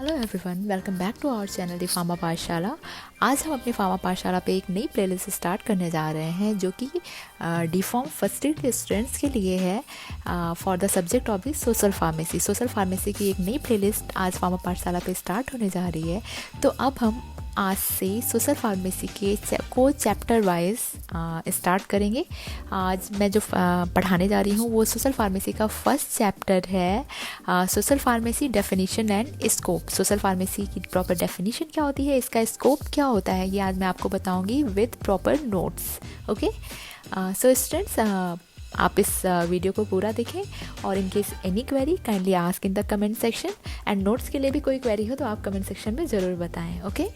Hello everyone, welcome back to our channel the pharma Pathshala. आज हम अपनी फार्मा पाठशाला पे एक नई प्लेलिस्ट स्टार्ट करने जा रहे हैं जो कि डी फॉर्म फर्स्ट ईयर के स्टूडेंट्स के लिए है for the subject of the social pharmacy. Social pharmacy की एक नई प्लेलिस्ट आज फार्मा पाठशाला पे स्टार्ट होने जा रही है। तो अब हम आज से सोशल फार्मेसी के को चैप्टर वाइज स्टार्ट करेंगे। आज मैं जो पढ़ाने जा रही हूँ वो सोशल फार्मेसी का फर्स्ट चैप्टर है, social pharmacy definition and scope. Social pharmacy की प्रॉपर डेफिनेशन क्या होती है, इसका स्कोप क्या होता है, ये आज मैं आपको बताऊँगी with proper notes. Okay, so students, आप इस वीडियो को पूरा देखें और in case any query kindly ask in the comment section. And notes के लिए भी कोई क्वेरी हो तो आप कमेंट सेक्शन में ज़रूर बताएं। Okay,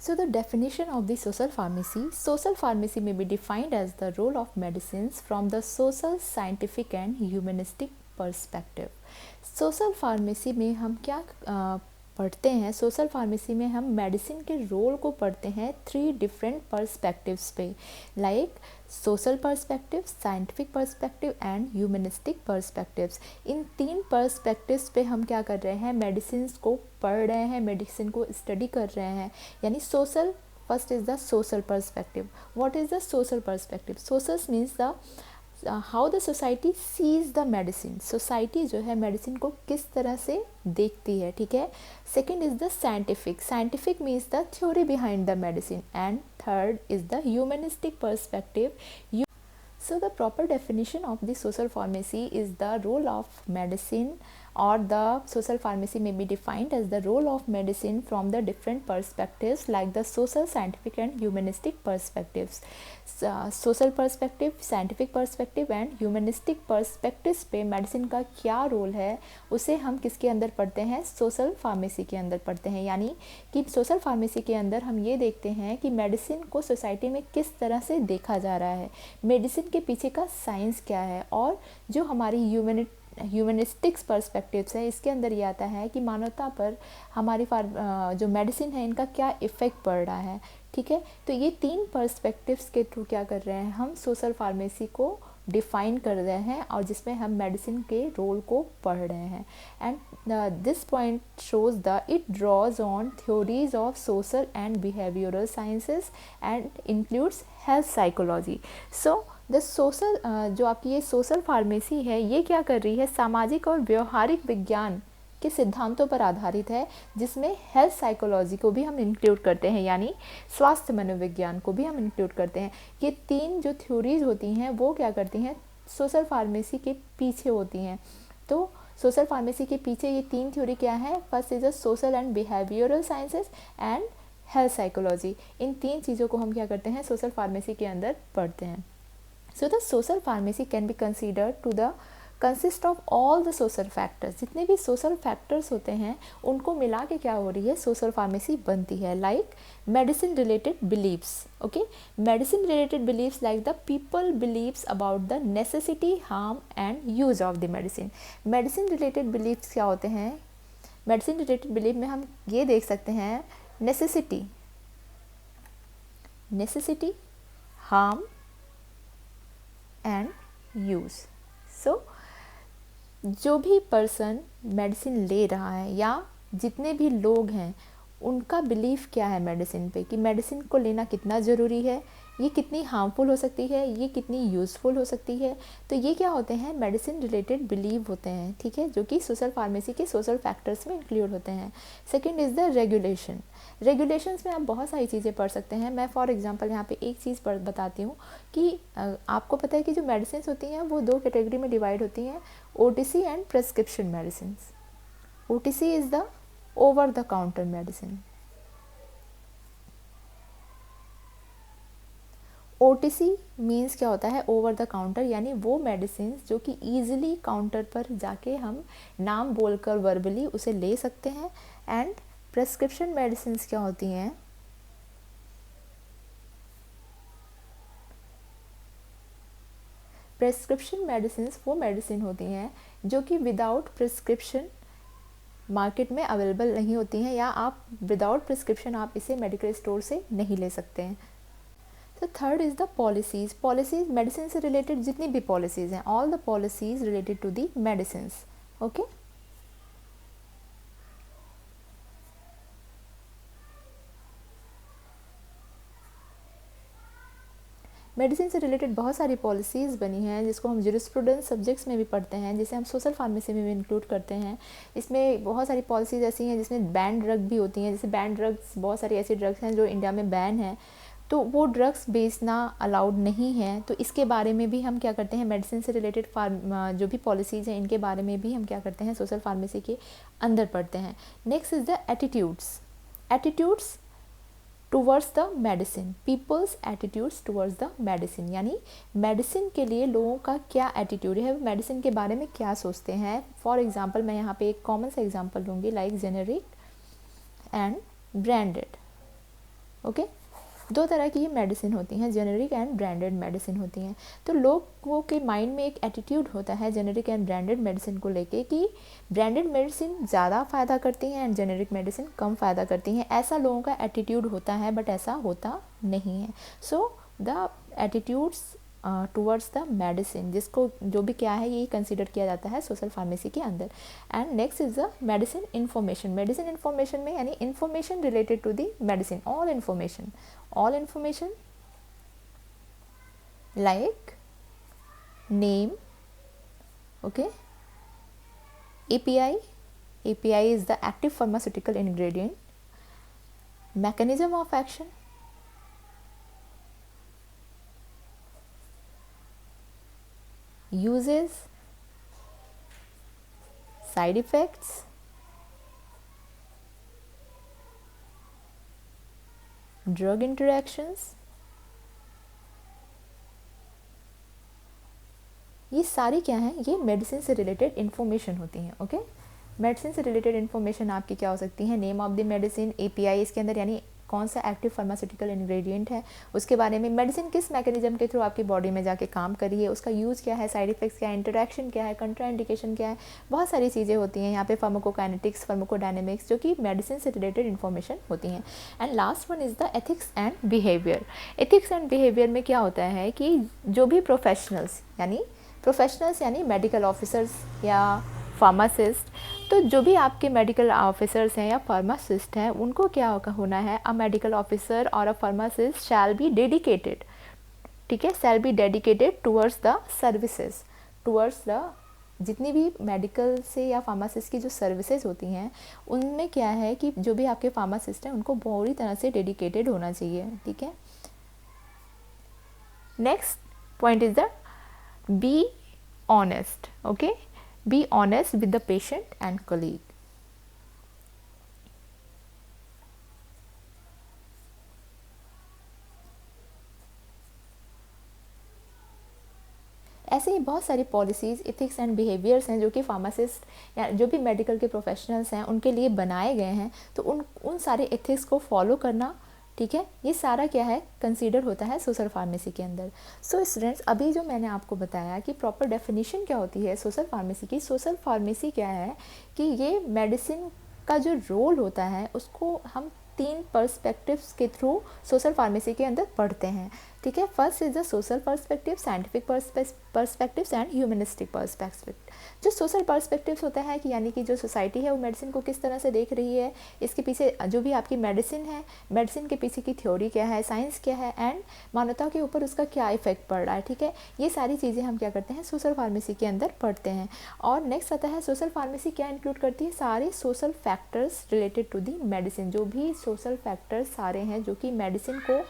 So the definition of the social pharmacy may be defined as the role of medicines from the social, scientific and humanistic perspective. Social pharmacy में हम क्या पढ़ते हैं? सोशल फार्मेसी में हम मेडिसिन के रोल को पढ़ते हैं 3 डिफरेंट पर्सपेक्टिव्स पे, like social perspective, scientific perspective and humanistic perspectives. In 3 perspectives पे हम क्या कर रहे हैं? मेडिसिन को पढ़ रहे हैं, मेडिसिन को स्टडी कर रहे हैं। यानी social, first is the social perspective. What is the social perspective? Social means the how the society sees the medicine. Society जो है मेडिसिन को किस तरह से देखती है, ठीक है। Second is the scientific. Scientific means the theory behind the medicine. And third is the humanistic perspective. So the proper definition of the social pharmacy is the role of medicine, or the social pharmacy may be defined as the role of medicine from the different perspectives like the social, scientific and humanistic perspectives. Social perspective, scientific perspective and humanistic perspectives पे medicine का क्या role है उसे हम किसके अंदर पढ़ते हैं? सोशल फार्मेसी के अंदर पढ़ते हैं। यानी कि सोशल फार्मेसी के अंदर हम ये देखते हैं कि मेडिसिन को सोसाइटी में किस तरह से देखा जा रहा है, मेडिसिन के पीछे का साइंस क्या है, और जो हमारी ह्यूमनिस्टिक्स पर्सपेक्टिव्स है इसके अंदर ये आता है कि मानवता पर हमारी जो मेडिसिन है इनका क्या इफ़ेक्ट पड़ रहा है, ठीक है। तो ये 3 पर्सपेक्टिव्स के थ्रू क्या कर रहे हैं? हम सोशल फार्मेसी को डिफ़ाइन कर रहे हैं और जिसमें हम मेडिसिन के रोल को पढ़ रहे हैं। And this point shows the it draws on theories of social and behavioural sciences and includes health psychology. So the social, जो आपकी ये सोशल फार्मेसी है ये क्या कर रही है? सामाजिक और व्यवहारिक विज्ञान के सिद्धांतों पर आधारित है, जिसमें हेल्थ साइकोलॉजी को भी हम इंक्लूड करते हैं, यानी स्वास्थ्य मनोविज्ञान को भी हम इंक्लूड करते हैं। ये 3 जो थ्योरीज होती हैं वो क्या करती हैं? सोशल फार्मेसी के पीछे होती हैं। तो सोशल फार्मेसी के पीछे ये 3 थ्योरी क्या है? First is the social and behavioural sciences and health psychology. इन 3 चीज़ों को हम क्या करते हैं? सोशल फार्मेसी के अंदर पढ़ते हैं। So the social pharmacy can be considered to the consist of all the social factors। जितने भी social factors होते हैं उनको मिला के क्या हो रही है? social pharmacy बनती है। Like medicine related beliefs, okay, medicine related beliefs like the people believes about the necessity, harm and use of the medicine। medicine related beliefs क्या होते हैं? medicine related belief में हम ये देख सकते हैं necessity, harm एंड यूज़। सो जो भी पर्सन मेडिसिन ले रहा है या जितने भी लोग हैं उनका बिलीफ क्या है मेडिसिन पे, कि मेडिसिन को लेना कितना ज़रूरी है, ये कितनी हार्मफुल हो सकती है, ये कितनी यूज़फुल हो सकती है। तो ये क्या होते हैं? मेडिसिन रिलेटेड बिलीव होते हैं, ठीक है, जो कि सोशल फार्मेसी के सोशल फैक्टर्स में इंक्लूड होते हैं। Second is the regulation. Regulations में आप बहुत सारी चीज़ें पढ़ सकते हैं। मैं फॉर एग्जांपल यहाँ पे एक चीज़ बताती हूँ कि आपको पता है कि जो मेडिसिन होती हैं वो 2 कैटेगरी में डिवाइड होती हैं, OTC and prescription medicine. OTC is the over the counter medicine. OTC means क्या होता है? ओवर द काउंटर, यानी वो मेडिसिन जो कि ईजिली काउंटर पर जाके हम नाम बोलकर वर्बली उसे ले सकते हैं। एंड प्रेस्क्रिप्शन मेडिसिन क्या होती हैं? प्रेस्क्रिप्शन मेडिसिन वो मेडिसिन होती हैं जो कि विदाउट प्रिस्क्रिप्शन मार्केट में अवेलेबल नहीं होती हैं, या आप विदाउट प्रिस्क्रिप्शन आप इसे मेडिकल स्टोर से नहीं ले सकते हैं। तो third is the policies. Policies medicine से रिलेटेड जितनी भी पॉलिसीज़ हैं, all the policies related to the medicine. Okay, medicine से रिलेटेड बहुत सारी पॉलिसीज़ बनी हैं जिसको हम जूरिस्प्रूडेंस सब्जेक्ट्स में भी पढ़ते हैं, जिसे हम सोशल फार्मेसी में भी इंक्लूड करते हैं। इसमें बहुत सारी पॉलिसीज़ ऐसी हैं जिसमें बैन ड्रग भी होती हैं। जैसे बैन ड्रग्स, बहुत सारी ऐसी ड्रग्स हैं जो इंडिया में बैन हैं, तो वो ड्रग्स बेचना अलाउड नहीं है। तो इसके बारे में भी हम क्या करते हैं, मेडिसिन से रिलेटेड जो भी पॉलिसीज़ हैं इनके बारे में भी हम क्या करते हैं, सोशल फार्मेसी के अंदर पढ़ते हैं। Next is the attitudes towards the medicine, people's attitudes towards the medicine, यानी मेडिसिन के लिए लोगों का क्या एटीट्यूड है, मेडिसिन के बारे में क्या सोचते हैं। फॉर एग्जांपल मैं यहाँ पे एक कॉमन सा एग्जांपल लूँगी, like generic and branded. Okay, दो तरह की ये मेडिसिन होती हैं, जेनेरिक एंड ब्रांडेड मेडिसिन होती हैं। तो लोगों के माइंड में एक एटीट्यूड होता है जेनेरिक एंड ब्रांडेड मेडिसिन को लेके कि ब्रांडेड मेडिसिन ज़्यादा फ़ायदा करती हैं एंड जेनेरिक मेडिसिन कम फ़ायदा करती हैं, ऐसा लोगों का एटीट्यूड होता है, बट ऐसा होता नहीं है। So the attitudes towards the medicine, जिसको जो भी क्या है ये कंसिडर किया जाता है सोशल फार्मेसी के अंदर। And next is the medicine information. Medicine information में यानी information related to the medicine, all information like name, okay, API is the active pharmaceutical ingredient, mechanism of action, uses, side effects, drug interactions, ये सारी क्या है, ये medicine से related information होती हैं। ओके, मेडिसिन से रिलेटेड इन्फॉर्मेशन आपकी क्या हो सकती है, name of the medicine, API इसके अंदर यानी कौन सा एक्टिव फार्मास्यूटिकल इंग्रेडिएंट है, उसके बारे में, मेडिसिन किस मैकेनिज्म के थ्रू आपकी बॉडी में जाके काम कर रही है, उसका यूज़ क्या है, साइड इफेक्ट्स क्या है, इंटरेक्शन क्या है, कंट्राइंडिकेशन क्या है, बहुत सारी चीज़ें होती हैं यहाँ पे, फार्माकोकाइनेटिक्स, फार्माकोडायनेमिक्स, जो कि मेडिसिन से रिलेटेड इन्फॉर्मेशन होती हैं। And last one is the ethics and behaviour. Ethics and behaviour में क्या होता है कि जो भी प्रोफेशनल्स यानी मेडिकल ऑफिसर्स या फार्मासिस्ट, तो जो भी आपके मेडिकल ऑफिसर्स हैं या फार्मासिस्ट हैं, उनको क्या होना है, अ मेडिकल ऑफिसर और a pharmacist shall be dedicated, ठीक है, shall be dedicated towards the services, towards the जितनी भी मेडिकल से या फार्मासिस्ट की जो सर्विसेज होती हैं उनमें क्या है कि जो भी आपके फार्मासिस्ट हैं उनको पूरी तरह से डेडिकेटेड होना चाहिए, ठीक है। Next point is the be honest, okay, be honest with the patient and colleague. ऐसे ही बहुत सारी पॉलिसीज़, इथिक्स एंड बिहेवियर्स हैं जो कि फार्मासिस्ट या जो भी मेडिकल के प्रोफेशनल्स हैं उनके लिए बनाए गए हैं। तो उन सारे इथिक्स को फॉलो करना, ठीक है, ये सारा क्या है, कंसीडर होता है सोशल फार्मेसी के अंदर। सो स्टूडेंट्स, अभी जो मैंने आपको बताया कि प्रॉपर डेफिनेशन क्या होती है सोशल फार्मेसी की, सोशल फार्मेसी क्या है कि ये मेडिसिन का जो रोल होता है उसको हम 3 पर्सपेक्टिव्स के थ्रू सोशल फार्मेसी के अंदर पढ़ते हैं, ठीक है। First is the social perspective, scientific perspectives and humanistic perspective. जो सोशल पर्सपेक्टिव्स होता है कि यानी कि जो सोसाइटी है वो मेडिसिन को किस तरह से देख रही है, इसके पीछे जो भी आपकी मेडिसिन है, मेडिसिन के पीछे की थ्योरी क्या है, साइंस क्या है, एंड मानवता के ऊपर उसका क्या इफेक्ट पड़ रहा है, ठीक है। ये सारी चीज़ें हम क्या करते हैं, सोशल फार्मेसी के अंदर पढ़ते हैं। और नेक्स्ट आता है सोशल फार्मेसी क्या इंक्लूड करती है, सारे social factors related to the medicine, जो भी सोशल फैक्टर्स सारे हैं जो कि मेडिसिन को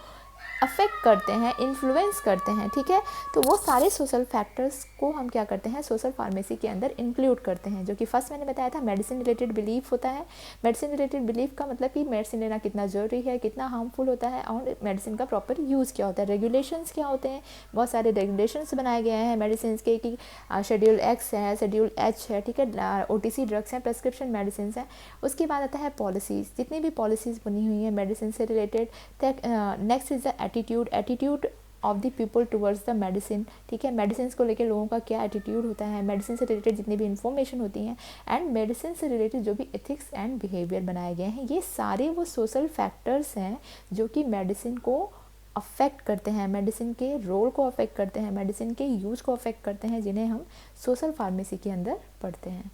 अफेक्ट करते हैं, इन्फ्लुएंस करते हैं, ठीक है। तो वो सारे सोशल फैक्टर्स को हम क्या करते हैं, सोशल फार्मेसी के अंदर इंक्लूड करते हैं। जो कि फर्स्ट मैंने बताया था, मेडिसिन रिलेटेड बिलीफ होता है। मेडिसिन रिलेटेड बिलीफ का मतलब कि मेडिसिन लेना कितना ज़रूरी है, कितना हार्मफुल होता है, और मेडिसिन का प्रॉपर यूज़ क्या होता है, रेगुलेशंस क्या होते हैं। बहुत सारे रेगुलेशंस बनाए गए हैं मेडिसिन के कि शेड्यूल एक्स है, शेड्यूल एच है, ठीक है, OTC ड्रग्स हैं, प्रेस्क्रिप्शन मेडिसिन हैं। उसके बाद आता है पॉलिसीज़, जितनी भी पॉलिसीज़ बनी हुई हैं मेडिसिन से related. Next is the attitude of the people towards the medicine, ठीक है, मेडिसिन को लेकर लोगों का क्या एटीट्यूड होता है, मेडिसिन से रिलेटेड जितनी भी इंफॉर्मेशन होती हैं एंड मेडिसिन से रिलेटेड जो भी एथिक्स एंड बिहेवियर बनाए गए हैं, ये सारे वो सोशल फैक्टर्स हैं जो कि मेडिसिन को अफेक्ट करते हैं, मेडिसिन के रोल को अफेक्ट करते हैं, मेडिसिन के यूज़ को अफेक्ट करते हैं, जिन्हें हम सोशल फार्मेसी के अंदर पढ़ते हैं।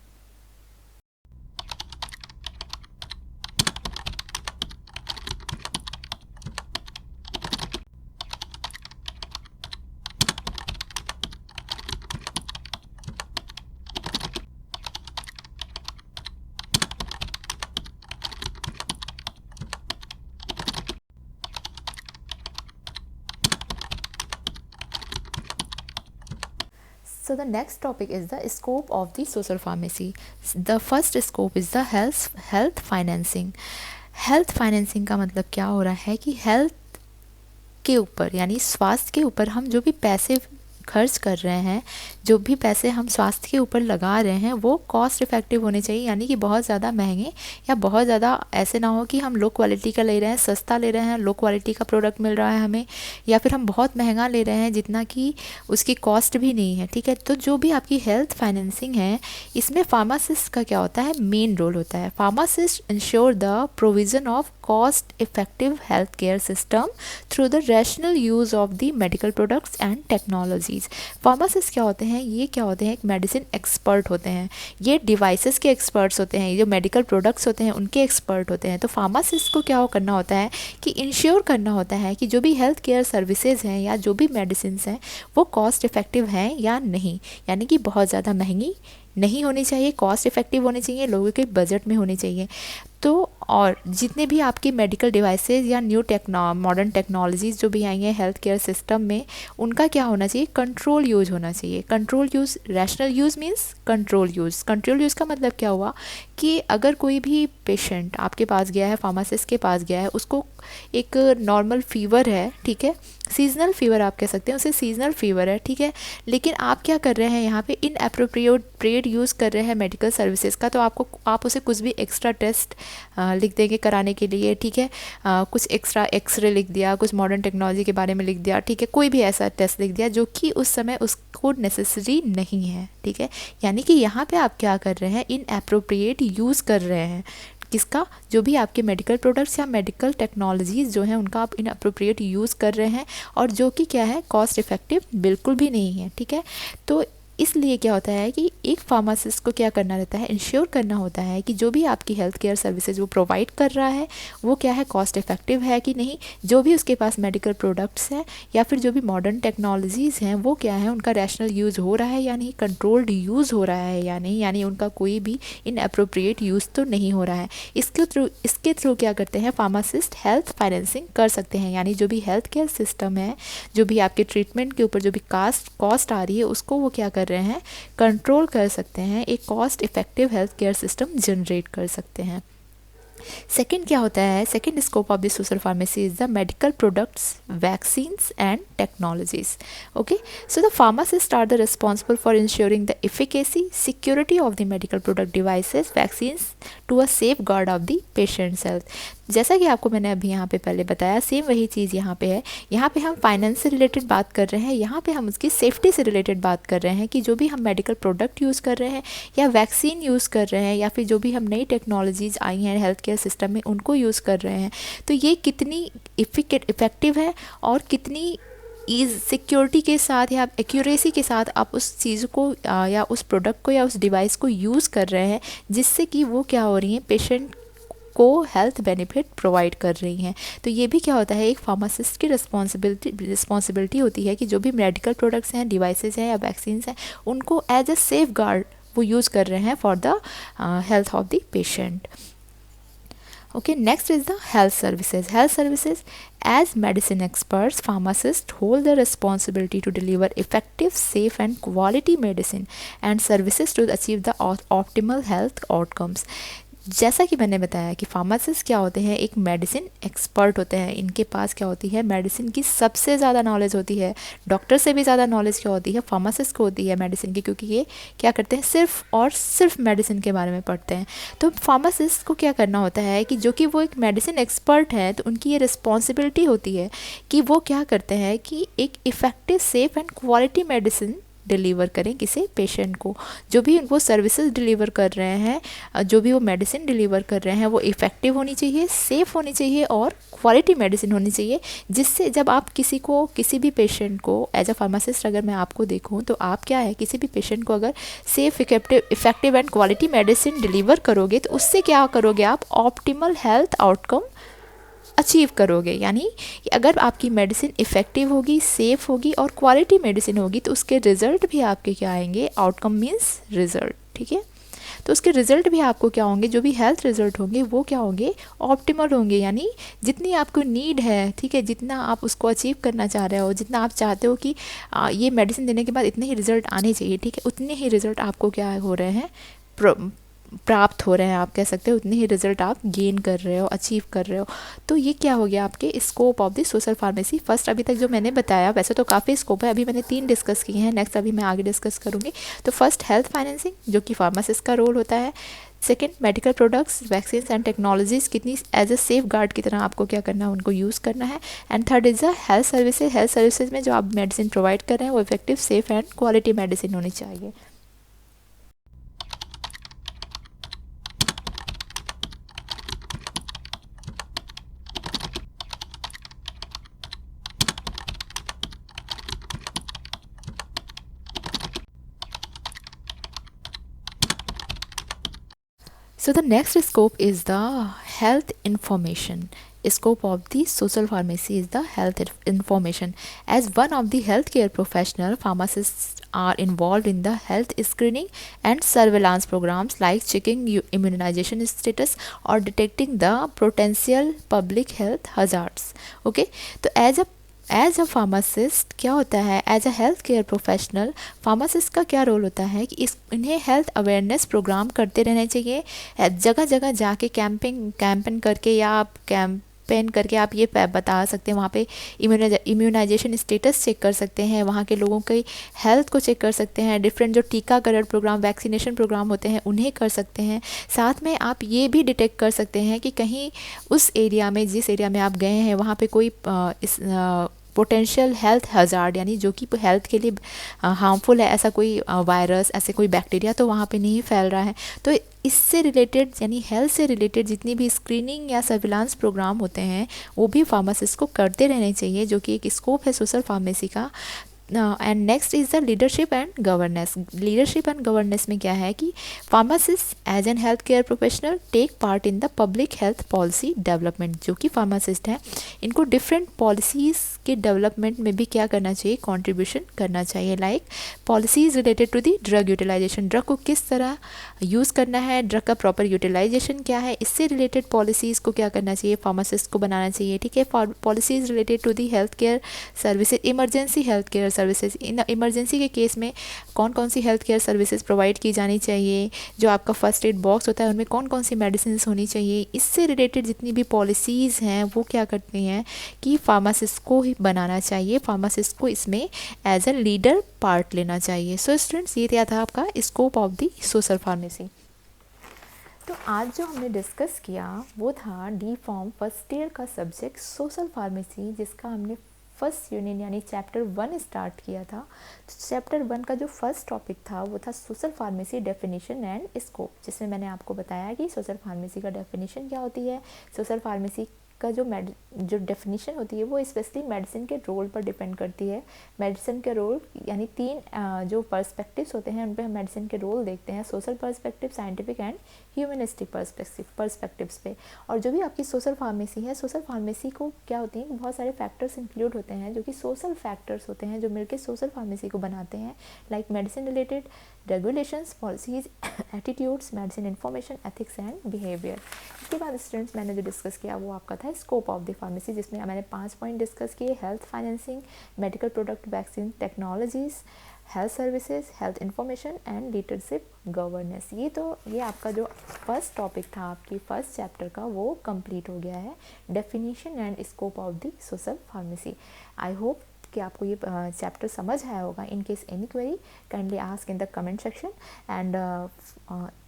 So the next topic is the scope of the social pharmacy. The first scope is the health financing. Health financing का मतलब क्या हो रहा है कि हेल्थ के ऊपर यानी स्वास्थ्य के ऊपर हम जो भी पैसे खर्च कर रहे हैं, जो भी पैसे हम स्वास्थ्य के ऊपर लगा रहे हैं, वो कॉस्ट इफ़ेक्टिव होने चाहिए, यानी कि बहुत ज़्यादा महंगे या बहुत ज़्यादा ऐसे ना हो कि हम लो क्वालिटी का ले रहे हैं, सस्ता ले रहे हैं, लो क्वालिटी का प्रोडक्ट मिल रहा है हमें, या फिर हम बहुत महंगा ले रहे हैं जितना कि उसकी कॉस्ट भी नहीं है, ठीक है। तो जो भी आपकी हेल्थ फाइनेंसिंग है, इसमें फार्मासिस्ट का क्या होता है, मेन रोल होता है। Pharmacist ensure the provision of cost effective health care system through the rational use of the medical products and technologies. Pharmacist क्या होते हैं, ये क्या होते हैं, एक मेडिसिन एक्सपर्ट होते हैं, ये डिवाइसेस के एक्सपर्ट्स होते हैं, जो मेडिकल प्रोडक्ट्स होते हैं उनके एक्सपर्ट होते हैं। तो फार्मासिस्ट को क्या करना होता है कि इंश्योर करना होता है कि जो भी हेल्थ केयर सर्विसेज हैं या जो भी मेडिसिन हैं वो कॉस्ट इफ़ेक्टिव हैं या नहीं, यानी कि बहुत ज़्यादा महंगी नहीं होनी चाहिए, कॉस्ट इफ़ेक्टिव होनी चाहिए, लोगों के बजट में होनी चाहिए। तो और जितने भी आपकी मेडिकल डिवाइसेज या न्यू मॉडर्न टेक्नोलॉजीज़ जो भी आई हैं हेल्थ केयर सिस्टम में, उनका क्या होना चाहिए, कंट्रोल यूज़ होना चाहिए। Control use, rational use means control use. Control use का मतलब क्या हुआ कि अगर कोई भी पेशेंट आपके पास गया है, फार्मासिस्ट के पास गया है, उसको एक नॉर्मल फीवर है, ठीक है, सीजनल फीवर आप कह सकते हैं, उसे सीजनल फीवर है, ठीक है, लेकिन आप क्या कर रहे हैं यहाँ पे इनएप्रोप्रिएट यूज़ कर रहे हैं मेडिकल सर्विसेज का, तो आप उसे कुछ भी एक्स्ट्रा टेस्ट लिख देंगे कराने के लिए, ठीक है, कुछ एक्स्ट्रा एक्सरे लिख दिया, कुछ मॉडर्न टेक्नोलॉजी के बारे में लिख दिया, ठीक है, कोई भी ऐसा टेस्ट लिख दिया जो कि उस समय उसको नेसेसरी नहीं है, ठीक है। यानी कि यहाँ पे आप क्या कर रहे हैं, इनएप्रोप्रिएट यूज़ कर रहे हैं किसका, जो भी आपके मेडिकल प्रोडक्ट्स या मेडिकल टेक्नोलॉजीज़ जो हैं उनका आप इनअप्रोप्रिएट यूज़ कर रहे हैं, और जो कि क्या है, कॉस्ट इफ़ेक्टिव बिल्कुल भी नहीं है, ठीक है। तो इसलिए क्या होता है कि एक फार्मासिस्ट को क्या करना रहता है, इंश्योर करना होता है कि जो भी आपकी हेल्थ केयर सर्विसेज वो प्रोवाइड कर रहा है वो क्या है, कॉस्ट इफ़ेक्टिव है कि नहीं, जो भी उसके पास मेडिकल प्रोडक्ट्स हैं या फिर जो भी मॉडर्न टेक्नोलॉजीज़ हैं वो क्या है, उनका रैशनल यूज़ हो रहा है या नहीं, कंट्रोल्ड यूज़ हो रहा है या नहीं, यानी उनका कोई भी इनअप्रोप्रिएट यूज़ तो नहीं हो रहा है। इसके थ्रू क्या करते हैं फार्मासिस्ट, हेल्थ फाइनेंसिंग कर सकते हैं, यानी जो भी हेल्थ केयर सिस्टम है, जो भी आपके ट्रीटमेंट के ऊपर जो भी कॉस्ट आ रही है उसको वो क्या कर रहे हैं, कंट्रोल कर सकते हैं, एक cost effective health care system generate कर सकते हैं। सेकेंड क्या होता है, second scope of the social pharmacy is the medical products, vaccines and technologies. Okay, so the pharmacists are the responsible for ensuring the efficacy, security of the medical product devices, vaccines to a safeguard of the patient's health. जैसा कि आपको मैंने अभी यहाँ पे पहले बताया, same वही चीज़ यहाँ पे है। यहाँ पे हम फाइनेंस से रिलेटेड बात कर रहे हैं, यहाँ पे हम उसकी सेफ्टी से रिलेटेड बात कर रहे हैं कि जो भी हम मेडिकल प्रोडक्ट यूज़ कर रहे हैं या वैक्सीन यूज़ कर रहे हैं या फिर जो भी हम नई टेक्नोलॉजीज़ आई हैं हेल्थ केयर सिस्टम में उनको यूज़ कर रहे हैं, तो ये कितनी इफ़ेक्टिव है और कितनी सिक्योरिटी के साथ या एक्यूरेसी के साथ आप उस चीज़ को या उस प्रोडक्ट को या उस डिवाइस को यूज़ कर रहे हैं, जिससे कि वो क्या हो रही हैं, पेशेंट को हेल्थ बेनिफिट प्रोवाइड कर रही हैं। तो ये भी क्या होता है, एक फार्मासिस्ट की रिस्पॉन्सिबिलिटी होती है कि जो भी मेडिकल प्रोडक्ट्स हैं, डिवाइसेस हैं या वैक्सीन हैं, उनको एज अ सेफ गार्ड वो यूज़ कर रहे हैं for the health of the patient. Okay, next is the health services. Health services, as medicine experts, pharmacists hold the responsibility to deliver effective, safe and quality medicine and services to achieve the optimal health outcomes. जैसा कि मैंने बताया कि pharmacist क्या होते हैं, एक medicine expert होते हैं। इनके पास क्या होती है, मेडिसिन की सबसे ज़्यादा नॉलेज होती है। डॉक्टर से भी ज़्यादा नॉलेज क्या होती है, फार्मासिस्ट को होती है मेडिसिन की, क्योंकि ये क्या करते हैं, सिर्फ और सिर्फ मेडिसिन के बारे में पढ़ते हैं। तो फार्मासिस्ट को क्या करना होता है कि जो कि वो एक मेडिसिन एक्सपर्ट है, तो उनकी ये रिस्पॉन्सिबिलिटी होती है कि वो क्या करते हैं कि एक effective, safe and quality medicine deliver करें किसी पेशेंट को। जो भी वो सर्विसेज डिलीवर कर रहे हैं, जो भी वो मेडिसिन डिलीवर कर रहे हैं, वो इफ़ेक्टिव होनी चाहिए, सेफ़ होनी चाहिए और क्वालिटी मेडिसिन होनी चाहिए, जिससे जब आप किसी को, किसी भी पेशेंट को, एज अ फार्मासिस्ट अगर मैं आपको देखूं तो आप क्या है, किसी भी पेशेंट को अगर safe, effective and quality medicine deliver करोगे तो उससे क्या करोगे, आप ऑप्टिमल हेल्थ आउटकम अचीव करोगे। यानी कि अगर आपकी मेडिसिन इफ़ेक्टिव होगी, सेफ़ होगी और क्वालिटी मेडिसिन होगी तो उसके रिज़ल्ट भी आपके क्या आएंगे, आउटकम मीन्स रिज़ल्ट, ठीक है। तो उसके रिज़ल्ट भी आपको क्या होंगे, जो भी हेल्थ रिज़ल्ट होंगे वो क्या होंगे, ऑप्टिमल होंगे। यानी जितनी आपको नीड है, ठीक है, जितना आप उसको अचीव करना चाह रहे हो, जितना आप चाहते हो कि ये मेडिसिन देने के बाद इतने ही रिज़ल्ट आने चाहिए, ठीक है, उतने ही रिज़ल्ट आपको क्या हो रहे हैं, प्राप्त हो रहे हैं, आप कह सकते हो उतने ही रिजल्ट आप गेन कर रहे हो, अचीव कर रहे हो। तो ये क्या हो गया आपके scope of the social pharmacy. First अभी तक जो मैंने बताया, वैसे तो काफ़ी स्कोप है, अभी मैंने 3 डिस्कस किए हैं, नेक्स्ट अभी मैं आगे डिस्कस करूँगी। तो फर्स्ट हेल्थ फाइनेंसिंग, जो कि फार्मासिस्ट का रोल होता है। Second medical products, vaccine and technologies कितनी एज अ सेफ गार्ड की तरह आपको क्या करना है, उनको यूज़ करना है। And third is the health services. Health services में जो आप मेडिसिन प्रोवाइड कर रहे हैं वो effective, safe and quality medicine होनी चाहिए। So the next scope is the health information. Scope of the social pharmacy is the health information. As one of the healthcare professional, pharmacists are involved in the health screening and surveillance programs like checking immunization status or detecting the potential public health hazards. Okay, so as a pharmacist क्या होता है, as a health care professional pharmacist का क्या role होता है कि इन्हें health awareness programme करते रहने चाहिए। जगह जगह जाके कैंपेन करके या आप कैंपेन करके आप ये बता सकते हैं, वहाँ पे इम्यूनाइजेशन स्टेटस चेक कर सकते हैं, वहाँ के लोगों की हेल्थ को चेक कर सकते हैं, डिफरेंट जो टीकाकरण प्रोग्राम, वैक्सीनेशन प्रोग्राम होते हैं उन्हें कर सकते हैं। साथ में आप ये भी डिटेक्ट कर सकते हैं कि कहीं उस एरिया में, जिस एरिया में आप गए हैं, वहाँ पे कोई पोटेंशियल हेल्थ हज़ार्ड, यानी जो कि हेल्थ के लिए हार्मफुल है, ऐसा कोई वायरस, ऐसे कोई बैक्टीरिया तो वहाँ पे नहीं फैल रहा है। तो इससे रिलेटेड, यानी हेल्थ से रिलेटेड जितनी भी स्क्रीनिंग या सर्विलांस प्रोग्राम होते हैं वो भी फार्मासिस्ट को करते रहने चाहिए, जो कि एक स्कोप है सोशल फार्मेसी का। And next is the leadership and governance. Leadership and governance में क्या है कि pharmacist as an health care professional take part in the public health policy development. जो कि फार्मासिस्ट हैं, इनको डिफरेंट पॉलिसीज़ के डेवलपमेंट में भी क्या करना चाहिए, कंट्रीब्यूशन करना चाहिए। Like policies related to the drug utilisation, drug को किस तरह यूज़ करना है, ड्रग का प्रॉपर यूटिलाइजेशन क्या है, इससे रिलेटेड पॉलिसीज़ को क्या करना चाहिए, फार्मासिस्ट को बनाना चाहिए, ठीक है। Policies related to the health care services, emergency health care services, in emergency के केस में कौन कौन सी हेल्थ केयर सर्विसेज प्रोवाइड की जानी चाहिए, जो आपका फर्स्ट एड बॉक्स होता है उनमें कौन कौन सी मेडिसिन होनी चाहिए, इससे रिलेटेड जितनी भी पॉलिसीज़ हैं वो क्या करती हैं कि फार्मासिस्ट को ही बनाना चाहिए, फार्मासिस्ट को इसमें एज ए लीडर पार्ट लेना चाहिए। सो स्टूडेंट्स, ये था आपका scope of the social pharmacy. तो आज जो हमने डिस्कस किया वो था डी फॉर्म फर्स्ट ईयर का सब्जेक्ट सोशल फार्मेसी, जिसका हमने फर्स्ट यूनिट यानी चैप्टर 1 स्टार्ट किया था। तो चैप्टर 1 का जो फर्स्ट टॉपिक था वो था social pharmacy definition and scope, जिसमें मैंने आपको बताया कि सोशल फार्मेसी का डेफिनेशन क्या होती है, सोशल फार्मेसी का जो डेफिनेशन होती है वो स्पेशली मेडिसिन के रोल पर डिपेंड करती है। मेडिसिन के रोल यानी 3 जो पर्सपेक्टिव्स होते हैं उन पे हम मेडिसिन के रोल देखते हैं, social perspective, scientific and humanistic perspectives पे। और जो भी आपकी सोशल फार्मेसी है, सोशल फार्मेसी को क्या होती है, बहुत सारे फैक्टर्स इंक्लूड होते हैं जो कि सोशल फैक्टर्स होते हैं जो मिलकर सोशल फार्मेसी को बनाते हैं। Like medicine related regulations, policies, attitudes, medicine information, ethics and behaviour. इसके बाद स्टूडेंट्स मैंने जो डिस्कस किया वो आपका था स्कोप ऑफ द फार्मेसी, जिसमें मैंने 5 पॉइंट डिस्कस किए, health financing, medical product, vaccine, technologies, health services, health information and leadership governance. ये आपका जो फर्स्ट टॉपिक था आपकी फर्स्ट चैप्टर का वो कंप्लीट हो गया है, definition and scope of the social pharmacy. I hope कि आपको ये चैप्टर समझ आया होगा। In case any query kindly ask in the comment section. And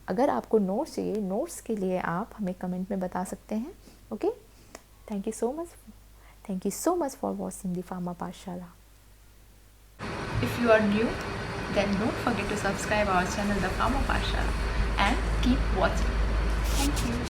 अगर आपको नोट्स चाहिए, नोट्स के लिए आप हमें कमेंट में बता सकते हैं। Okay, thank you so much for watching the pharma पाठशाला। If you are new, then don't forget to subscribe our channel The Pharma Pathshala and keep watching. Thank you.